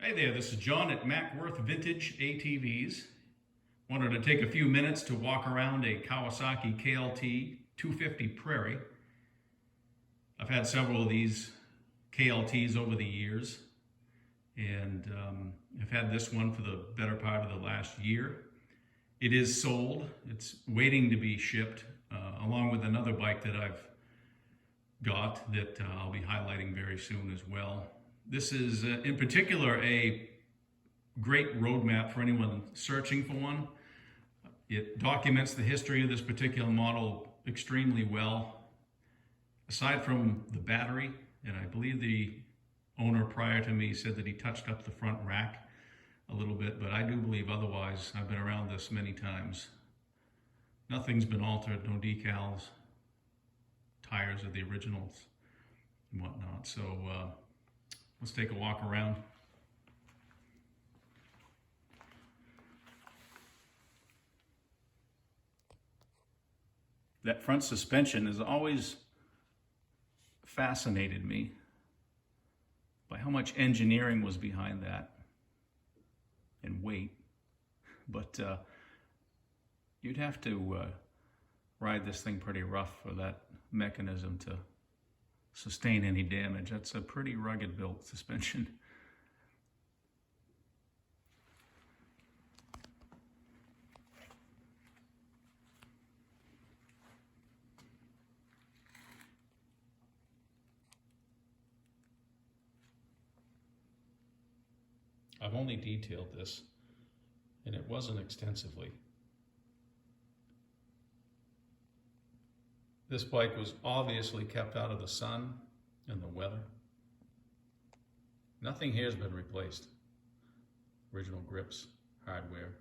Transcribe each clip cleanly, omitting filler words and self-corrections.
Hey there, this is John at MacWorth Vintage ATVs. Wanted to take a few minutes to walk around a Kawasaki KLT250 Prairie. I've had several of these KLTs over the years, and I've had this one for the better part of the last year. It is sold. It's waiting to be shipped, along with another bike that I've got that I'll be highlighting very soon as well. This is in particular a great roadmap for anyone searching for one. It documents the history of this particular model extremely well. Aside from the battery, and I believe the owner prior to me said that he touched up the front rack a little bit, but I do believe otherwise. I've been around this many times. Nothing's been altered, no decals, tires are the originals and whatnot. So let's take a walk around. That front suspension has always fascinated me by how much engineering was behind that and weight. But you'd have to ride this thing pretty rough for that mechanism to sustain any damage. That's a pretty rugged built suspension. I've only detailed this, and it wasn't extensively. This bike was obviously kept out of the sun and the weather. Nothing here has been replaced. Original grips, hardware,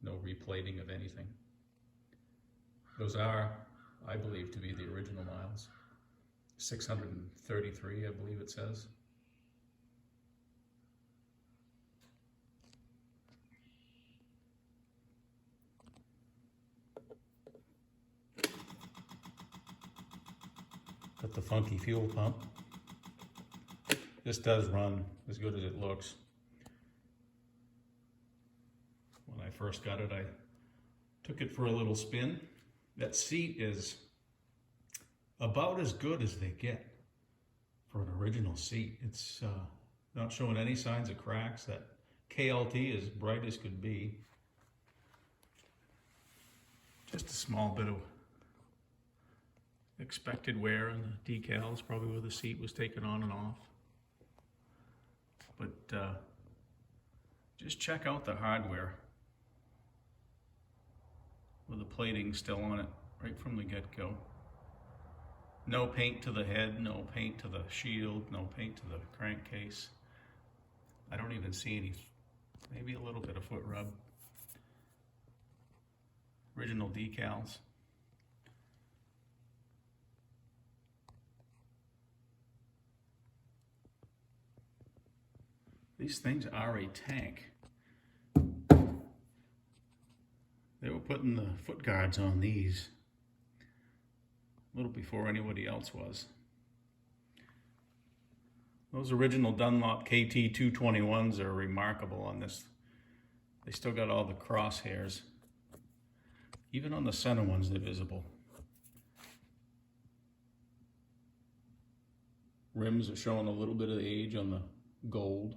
no replating of anything. Those are, I believe, to be the original miles. 633, I believe it says. Got the funky fuel pump. This does run as good as it looks. When I first got it, I took it for a little spin. That seat is about as good as they get for an original seat. It's not showing any signs of cracks. That KLT is bright as could be. Just a small bit of expected wear on the decals, probably where the seat was taken on and off. But just check out the hardware with the plating still on it right from the get-go. No paint to the head, no paint to the shield, no paint to the crankcase. I don't even see any, maybe a little bit of foot rub. Original decals. These things are a tank. They were putting the foot guards on these a little before anybody else was. Those original Dunlop KT221s are remarkable on this. They still got all the crosshairs. Even on the center ones, they're visible. Rims are showing a little bit of age on the gold.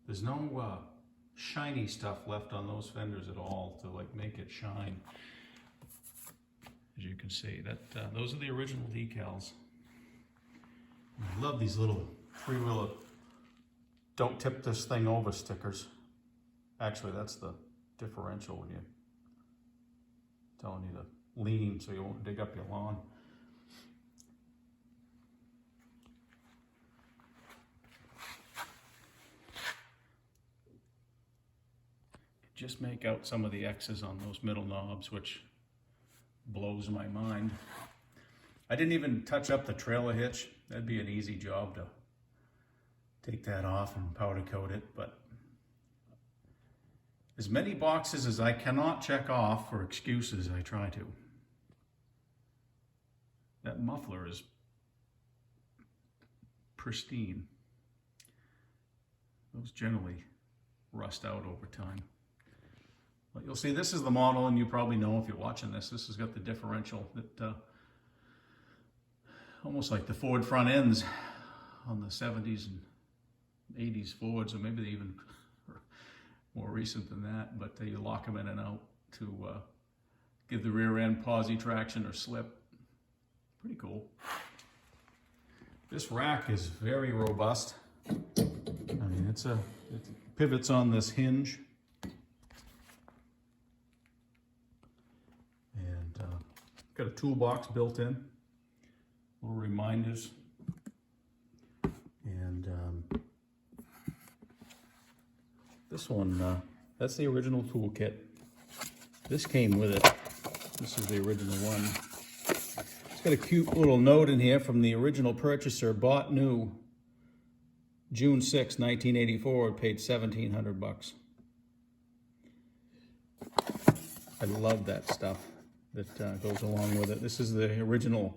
There's no shiny stuff left on those fenders at all to like make it shine. As you can see, that those are the original decals. I love these little three-wheeler "don't tip this thing over" stickers. Actually, that's the differential when you're telling you to lean so you won't dig up your lawn. Just make out some of the X's on those middle knobs, which blows my mind. I didn't even touch up the trailer hitch. That'd be an easy job to take that off and powder coat it, but As many boxes as I cannot check off for excuses, I try to. That muffler is pristine. Those generally rust out over time. But you'll see this is the model, and you probably know if you're watching this, this has got the differential that almost like the Ford front ends on the 70s and 80s Fords, or maybe they even more recent than that, but you lock them in and out to give the rear end posi traction or slip. Pretty cool. This rack is very robust. I mean, it pivots on this hinge. And got a toolbox built in. Little reminders. And this one, that's the original toolkit. This came with it. This is the original one. It's got a cute little note in here from the original purchaser, bought new June 6, 1984, paid $1,700. I love that stuff that goes along with it. This is the original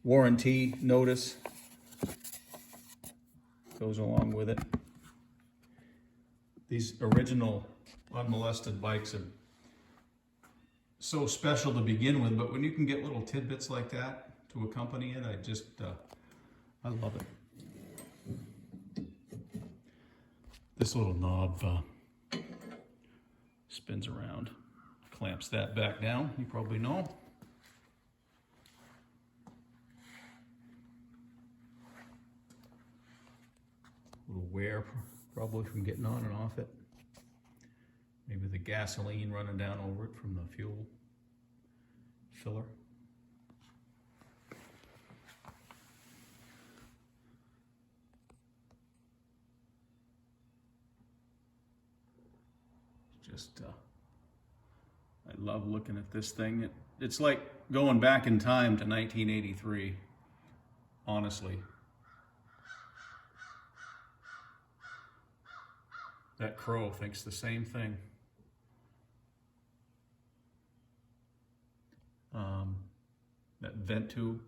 warranty notice. Goes along with it. These original unmolested bikes are so special to begin with, but when you can get little tidbits like that to accompany it, I love it. This little knob spins around, clamps that back down, you probably know. Little wear probably from getting on and off it. Maybe the gasoline running down over it from the fuel filler. Just, I love looking at this thing. It's like going back in time to 1983, honestly. That crow thinks the same thing. That vent tube,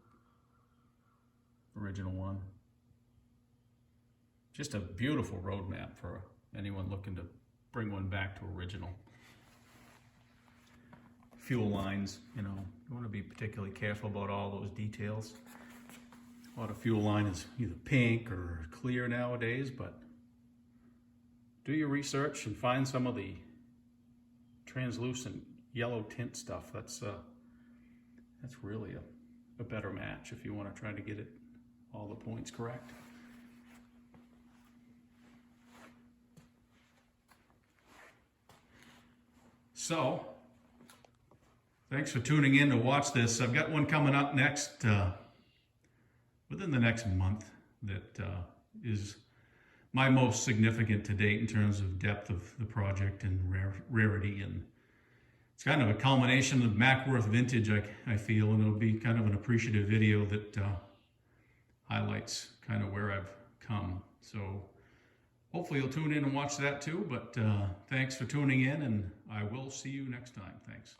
original one. Just a beautiful roadmap for anyone looking to bring one back to original. Fuel lines, you know, you want to be particularly careful about all those details. A lot of fuel line is either pink or clear nowadays, but do your research and find some of the translucent yellow tint stuff. That's really a better match if you want to try to get it all the points correct. So, thanks for tuning in to watch this. I've got one coming up next, within the next month, that is my most significant to date in terms of depth of the project and rarity, and it's kind of a culmination of MacWorth Vintage, I feel, and it'll be kind of an appreciative video that highlights kind of where I've come. So hopefully you'll tune in and watch that too, but thanks for tuning in, and I will see you next time. Thanks.